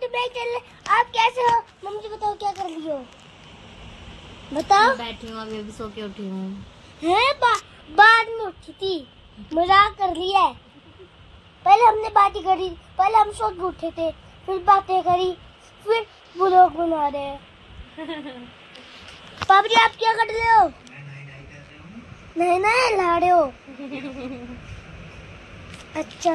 तो बैग चल। आप कैसे हो मम्मी? बताओ क्या कर रही हो? बताओ। बैठी हूँ, अभी अभी सो के उठी हूँ। बाद में उठी थी, मजाक कर लिया है। पहले हमने बातें करी, पहले हम सो के उठे थे, फिर बातें करी, फिर व्लॉग बना रहे हैं। पापा जी आप क्या कर रहे हो? नहीं ला रहे हो। अच्छा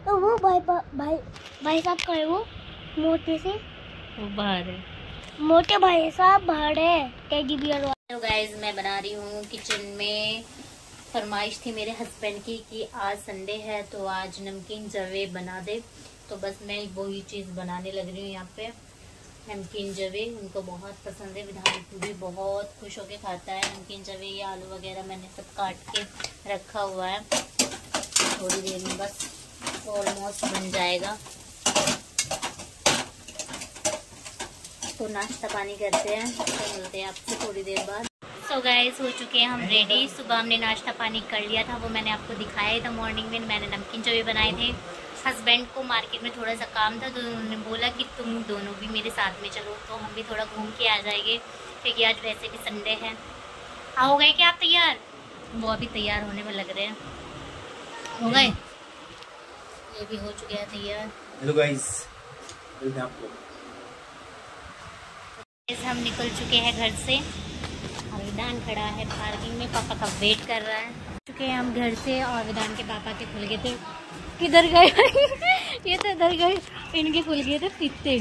तो वो भाई साहब का है वो मोटे से? वो बाहर है। मोटे भाई साहब बाहर है टेडी बियर वाला। तो गाइज मैं बना रही हूँ किचन में। फरमाइश थी मेरे हस्बैंड की कि आज संडे है तो आज नमकीन जवे बना दे, तो बस मैं वही चीज़ बनाने लग रही हूँ। यहाँ पे नमकीन जवे उनको बहुत पसंद है। विधान भी बहुत खुश होके खाता है नमकीन जवे। ये आलू वगैरह मैंने सब काट के रखा हुआ है, थोड़ी देर में बस ऑलमोस्ट बन जाएगा। तो नाश्ता पानी करते हैं, तो मिलते हैं आपसे थोड़ी देर बाद। सो गाइस हो चुके हैं हम रेडी। सुबह हमने नाश्ता पानी कर लिया था, वो मैंने आपको दिखाया था। मॉर्निंग में मैंने नमकीन जवे बनाए थे। हस्बैंड को मार्केट में थोड़ा सा काम था, तो उन्होंने बोला कि तुम दोनों भी मेरे साथ में चलो, तो हम भी थोड़ा घूम के आ जाएंगे, क्योंकि आज वैसे भी संडे है। हो गए क्या आप तैयार? वो अभी तैयार होने में लग रहे हैं। हो गए? ये भी हो चुके हैं तैयार। हेलो गाइस, आपको हम निकल चुके हैं घर से। विधान खड़ा है पार्किंग में, पापा का वेट कर रहा है। चुके हैं हम घर से और विधान के पापा के खुल गए थे। किधर गए? ये तो इधर गए, इनके खुल गए थे फीते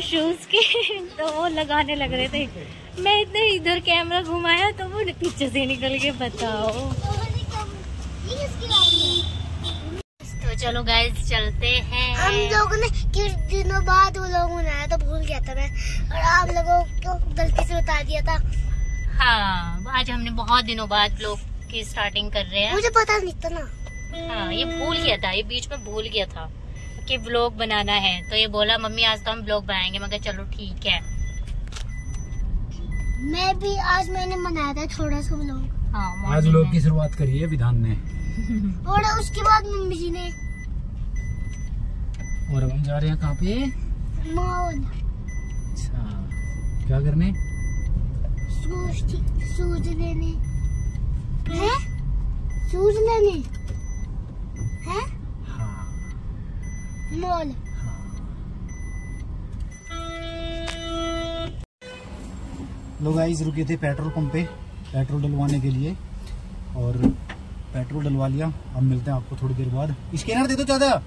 शूज के, तो वो लगाने लग रहे थे। मैं इतने इधर कैमरा घुमाया तो वो पीछे से निकल के। बताओ। तो चलो गाइस चलते हैं। हम लोगों ने किस दिनों बाद वो लोग बनाया तो भूल गया था मैं, और आप लोगों को गलती से बता दिया था। हाँ आज हमने बहुत दिनों बाद व्लॉग की स्टार्टिंग कर रहे हैं। मुझे पता नहीं था ना। हाँ ये भूल गया था, ये बीच में भूल गया था कि व्लॉग बनाना है, तो ये बोला मम्मी आज तो हम व्लॉग बनाएंगे। मैं कहा चलो ठीक है। मैं भी आज मैंने बनाया था थोड़ा सा व्लॉग। हाँ आज व्लॉग की शुरुआत करी है विधान ने, और उसके बाद मम्मी जी ने। और हम जा रहे हैं कहाँ पे? मॉल। अच्छा क्या करने? शूज लेने हैं? शूज लेने हैं? हाँ मॉल। लोग गाइस रुके थे पेट्रोल पंप पे पेट्रोल डलवाने के लिए, और पेट्रोल डलवा लिया। अब मिलते हैं आपको थोड़ी देर बाद। स्कैनर दे दो ज्यादा,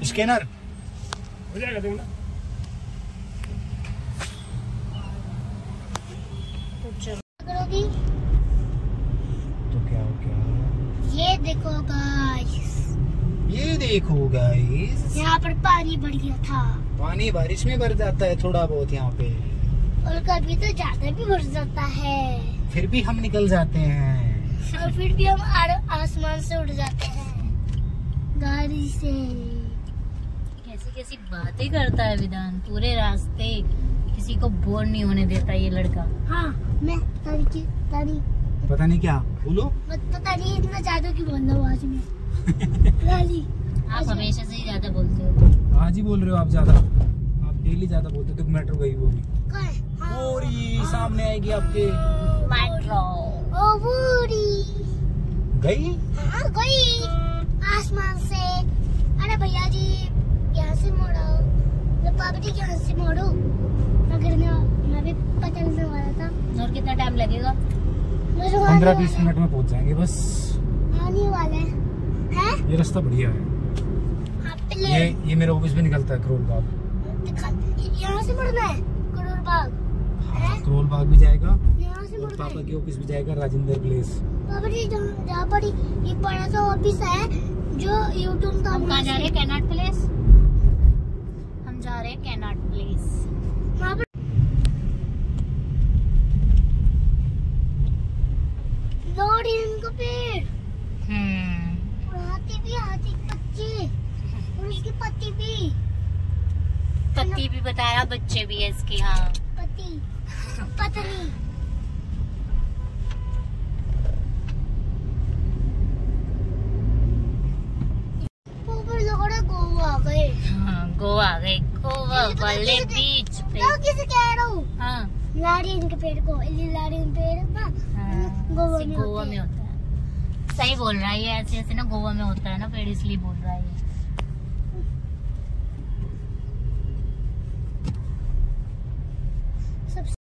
स्कैनर हो जाएगा देना। करोगी तो क्या हो गया? ये देखो गाइस, ये देखो गाइस, यहाँ पर पानी बढ़ गया था। पानी बारिश में भर जाता है थोड़ा बहुत यहाँ पे, और कभी तो ज्यादा भी बढ़ जाता है। फिर भी हम निकल जाते हैं, और फिर भी हम आसमान से उड़ जाते हैं गाड़ी से। कैसी कैसी बातें करता है विधान पूरे रास्ते, किसी को बोर नहीं होने देता ये लड़का। हाँ मैं तानी पता नहीं क्या बोलो, पता नहीं इतना ज्यादा क्यों बोल रहा हूँ आज मैं। लाली आप हमेशा से ही ज्यादा बोलते हो। आज ही बोल रहे हो आप ज्यादा, आप डेली ज्यादा बोलते हो। तो मेट्रो गई वो भी, हाँ। और ये सामने आएगी आपके मेट्रो। ओ बूढ़ी गई। हाँ गई आसमान से। अरे भैया जी यहाँ से मोड़ो, तो पापा जी यहाँ से मोड़ो। मैं भी पकड़ने वाला था। और कितना टाइम लगेगा? 15-20 मिनट में पहुंच जाएंगे बस। आने वाले हैं। ये रास्ता बढ़िया है। ये मेरा ऑफिस भी निकलता है करोल बाग। यहाँ से मुड़ना है करोल बाग। हाँ, करोल बाग भी जाएगा, यहाँ से और मुड़ना पापा है। के ऑफिस भी जाएगा राजेंद्र प्लेस। पापा जी जहाँ पर ये बड़ा सा ऑफिस है जो यूट्यूब का। हम कहाँ जा रहे हैं? Cannot place. हम जा रहे हैं कैनॉट प्लेस। वहाँ पर लोड इनको पेड़, और हाथी भी, हाथी के बच्चे, और उसके पति भी। पति भी बताया, बच्चे भी है इसके। हाँ पति पत्नी। वाले बीच पे। तो किसे कह रहा हूँ? हाँ नारियल के पेड़ को, नारियल पेड़ ना गोवा में होता है। सही बोल रहा है ये, ऐसे ऐसे ना गोवा में होता है ना पेड़, इसलिए बोल रहा है ये।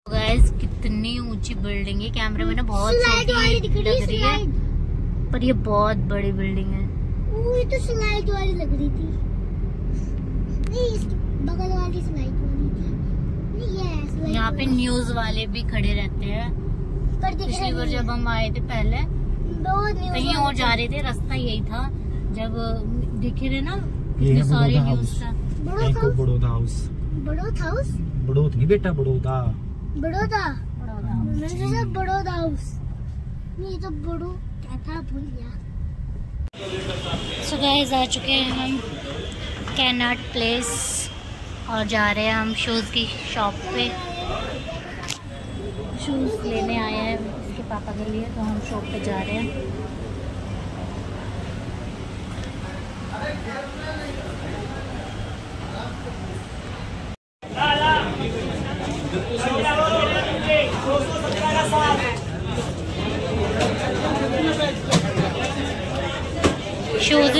गाइस कितनी ऊंची बिल्डिंग है, कैमरे में ना बहुत छोटी लग रही है पर ये बहुत बड़ी बिल्डिंग है। ये तो स्लाइड वाली लग रही थी। नहीं, इसकी बगल वाली स्लाइड वाली थी। नहीं, ये स्लाइड। यहाँ पे न्यूज वाले भी खड़े रहते हैं। पिछली बार जब हम आए थे पहले कहीं और जा रहे थे, रास्ता यही था, जब दिखे थे ना कितने सारे न्यूज था। बड़ौदा हाउस। बड़ौदा हाउस? बड़ौद नहीं बेटा, बड़ौदा। बड़ौदा बड़ौदा हाउस। नहीं तो बड़ो क्या था, भूल गया। सो गाइस आ चुके हैं हम कैनॉट प्लेस और जा रहे हैं हम शूज़ की शॉप पे। शूज़ लेने आए हैं इसके पापा के लिए, तो हम शॉप पे जा रहे हैं।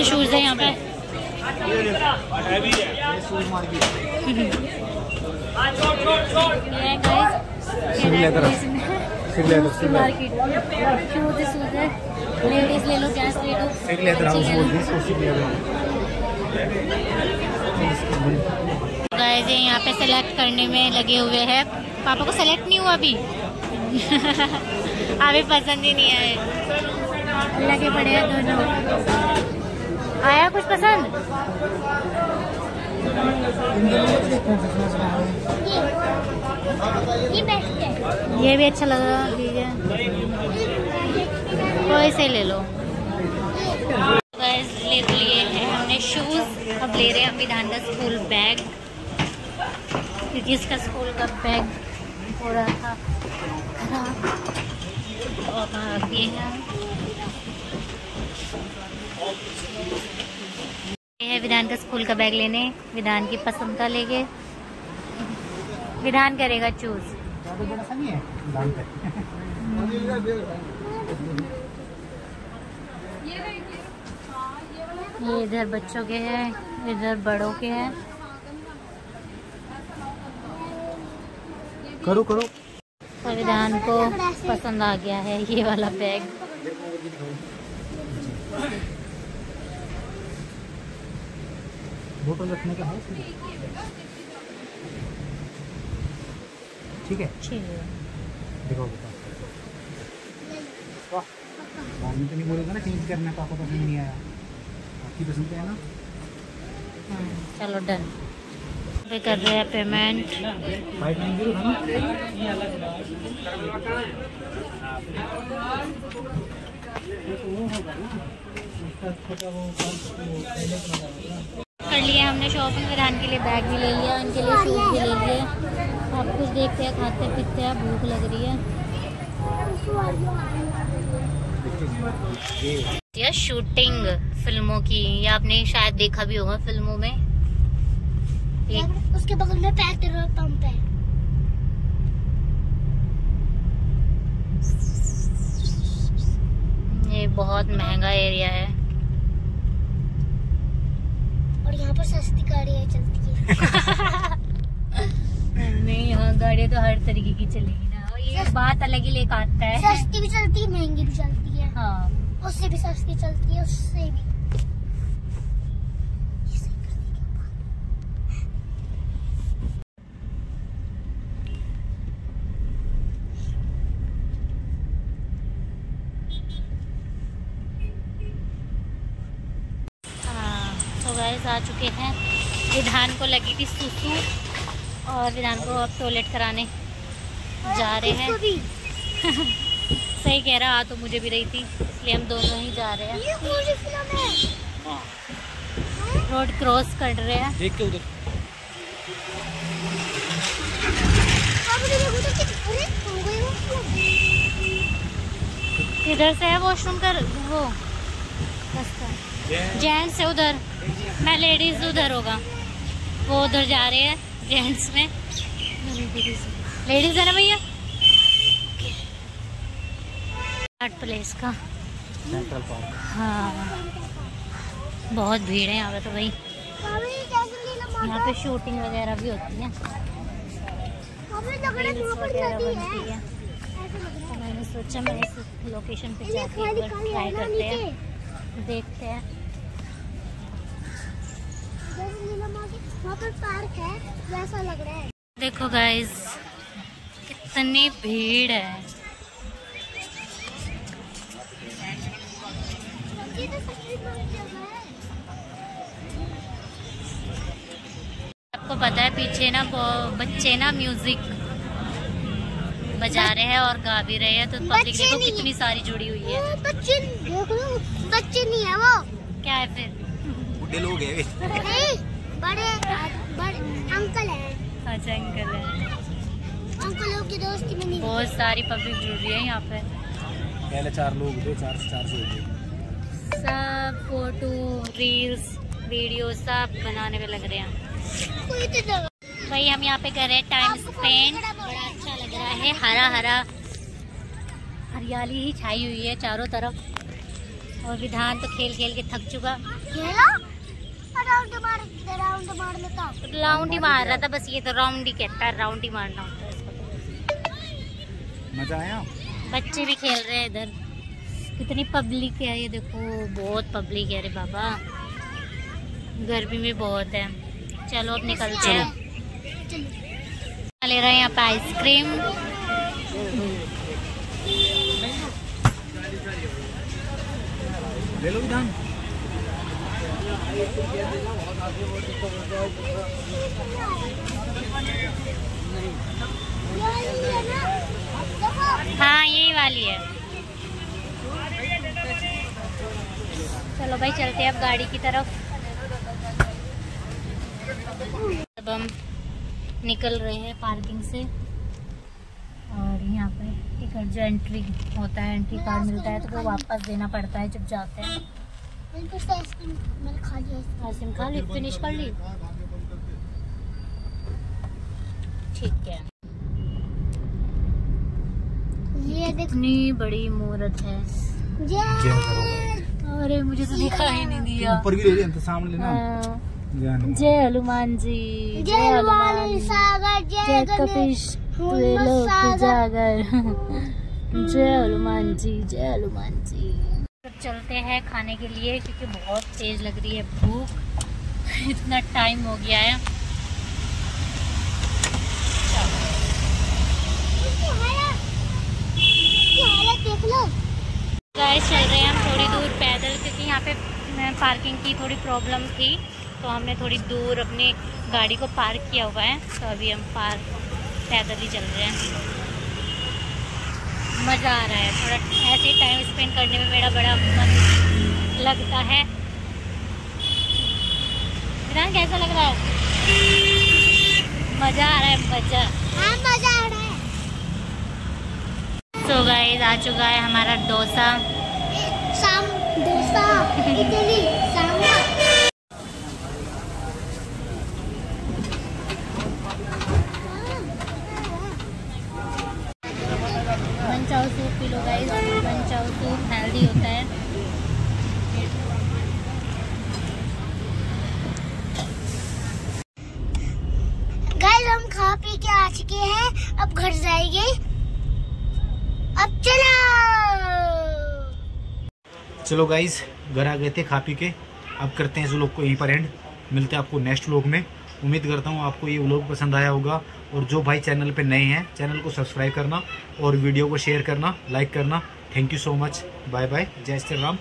शूज़ है यहाँ पे। मार्केट शूज़ है, लेडीज ले लो, जेंट्स ले लो। गाइस ये यहाँ पे सेलेक्ट करने में लगे हुए हैं। पापा को सेलेक्ट नहीं हुआ अभी अभी पसंद ही नहीं आए, लगे पड़े हैं दोनों। आया कुछ पसंद? ये बेस्ट है। ये भी अच्छा लग रहा है, ठीक है कोई से ले लो। गाइस ले लिए हैं हमने शूज़, अब ले रहे हैं हम विधान का स्कूल बैग, क्योंकि इसका स्कूल का बैग हो रहा था खराब और भाग दिए हैं। ये है विधान का स्कूल का बैग लेने, विधान की पसंद का लेके विधान करेगा चूज। ये इधर बच्चों के हैं, इधर बड़ों के हैं। करो करो। विधान को पसंद आ गया है ये वाला बैग। बोतल रखने का है ठीक है। देखो बाद में तो नहीं बोलेगा ना चेंज करना, पापा पसंद नहीं आया, आपकी पसंद है ना। चलो डन पे कर रहे हैं पेमेंट। 590 था ना। कर लिया हमने शॉपिंग, विधान के लिए बैग भी ले लिया, उनके लिए शूज भी ले लिए। आप कुछ देखते हैं, खाते पीते हैं, भूख लग रही है। यह शूटिंग फिल्मों की, ये आपने शायद देखा भी होगा फिल्मों में। उसके बगल में पेट्रोल पंप है। ये बहुत महंगा एरिया है और यहाँ पर सस्ती गाड़ियाँ चलती है। नहीं, यहाँ गाड़ियाँ तो हर तरीके की चलेगी ना, और ये बात अलग ही लेकर आता है। सस्ती भी चलती है, महंगी भी चलती है। हाँ, उससे भी सस्ती चलती है, उससे भी। आ चुके हैं। विधान को लगी थी सुसु और विधान को अब टॉयलेट कराने जा रहे हैं। सही कह रहा, तो मुझे भी रही थी, इसलिए हम दोनों ही जा रहे हैं। रोड क्रॉस कर रहे हैं। देख के उधर इधर से है वॉशरूम का वो रास्ता, जेंट्स है उधर, मैं लेडीज उधर होगा, वो उधर जा रहे हैं जेंट्स में, लेडीज है ना भैया। आर्ट प्लेस का सेंट्रल पार्क। हाँ बहुत भीड़ है यहाँ पे तो भाई। यहाँ पे शूटिंग वगैरह भी होती है, रील्स वगैरह बनती है। तो मैंने सोचा मैं इस लोकेशन पे जाके एक बार ट्राई करते हैं, देखते हैं। वहाँ पर पार्क है वैसा लग रहा है। देखो गाइस कितनी भीड़ है। आपको पता है पीछे ना बच्चे ना म्यूजिक बजा रहे हैं और गा भी रहे हैं, तो पब्लिक देखो कितनी सारी जुड़ी हुई है। बच्चे देख लो, बच्चे नहीं है वो, क्या है फिर? बुढ़े लोग हैं। नहीं, बड़े अंकल है। अच्छा अंकल है। अंकलों की दोस्ती में नहीं। बहुत सारी पब्लिक जुड़ रही है यहाँ पे। पहले 4 लोग थे, 400 हो गए। सब फोटो रील्स वीडियो सब बनाने में लग रहे हैं भाई। हम यहाँ पे कर रहे हैं टाइम स्पेंड, बड़ा अच्छा लग रहा है। हरा हरा हरियाली ही छाई हुई है चारों तरफ। और विधान तो खेल खेल के थक चुका। राउंड ही मार रहा था बस, ये तो राउंड ही कहता है, राउंड ही मारना होता है इसको। मजा आया। बच्चे भी खेल रहे हैं इधर। कितनी पब्लिक है ये देखो, बहुत पब्लिक है। अरे बाबा गर्मी भी बहुत है। चलो अब निकलते हैं। ले रहे हैं यहाँ पे आइसक्रीम। ले लो विधान। हाँ यही वाली है। चलो भाई चलते हैं अब गाड़ी की तरफ। अब हम निकल रहे हैं पार्किंग से और यहाँ पे टिकट जो एंट्री होता है, एंट्री कार्ड मिलता है तो वो वापस देना पड़ता है जब जाते हैं। आइसक्रीम खा ली, फिनिश कर ली। ठीक है। ये कितनी बड़ी मूर्त है। अरे मुझे तो दिखाई नहीं दिया। ऊपर भी ले लें तो सामने लेना। जय हनुमान जी, जय हनुमान सागर, जय कपीश जागर। जय हनुमान जी, जय हनुमान जी। अब चलते हैं खाने के लिए क्योंकि बहुत तेज लग रही है भूख। इतना टाइम हो गया है। देख लो गाइस, चल रहे हैं हम थोड़ी दूर पैदल क्योंकि यहाँ पे पार्किंग की थोड़ी प्रॉब्लम थी, तो हमने थोड़ी दूर अपनी गाड़ी को पार्क किया हुआ है। तो अभी हम पैदल ही चल रहे हैं। मज़ा आ रहा है, थोड़ा ऐसे ही टाइम स्पेंड करने में मेरा बड़ा मन लगता है। विधान कैसा लग रहा है? मज़ा आ रहा है, मज़ा। हाँ मज़ा आ रहा है। तो गाइस आ चुका है हमारा dosa. Dosa idli sambar. Manchow soup P low guys, manchow soup healthy होता है। गाइस हम खा पी के आ चुके हैं, अब घर जाएंगे। अब चलो गाइस, घर आ गए थे खा पी के। अब करते हैं इस व्लॉग को यहीं पर एंड। मिलते हैं आपको नेक्स्ट व्लॉग में। उम्मीद करता हूँ आपको ये व्लॉग पसंद आया होगा। और जो भाई चैनल पे नए हैं, चैनल को सब्सक्राइब करना और वीडियो को शेयर करना, लाइक करना। Thank you so much. Bye bye. जय श्री राम।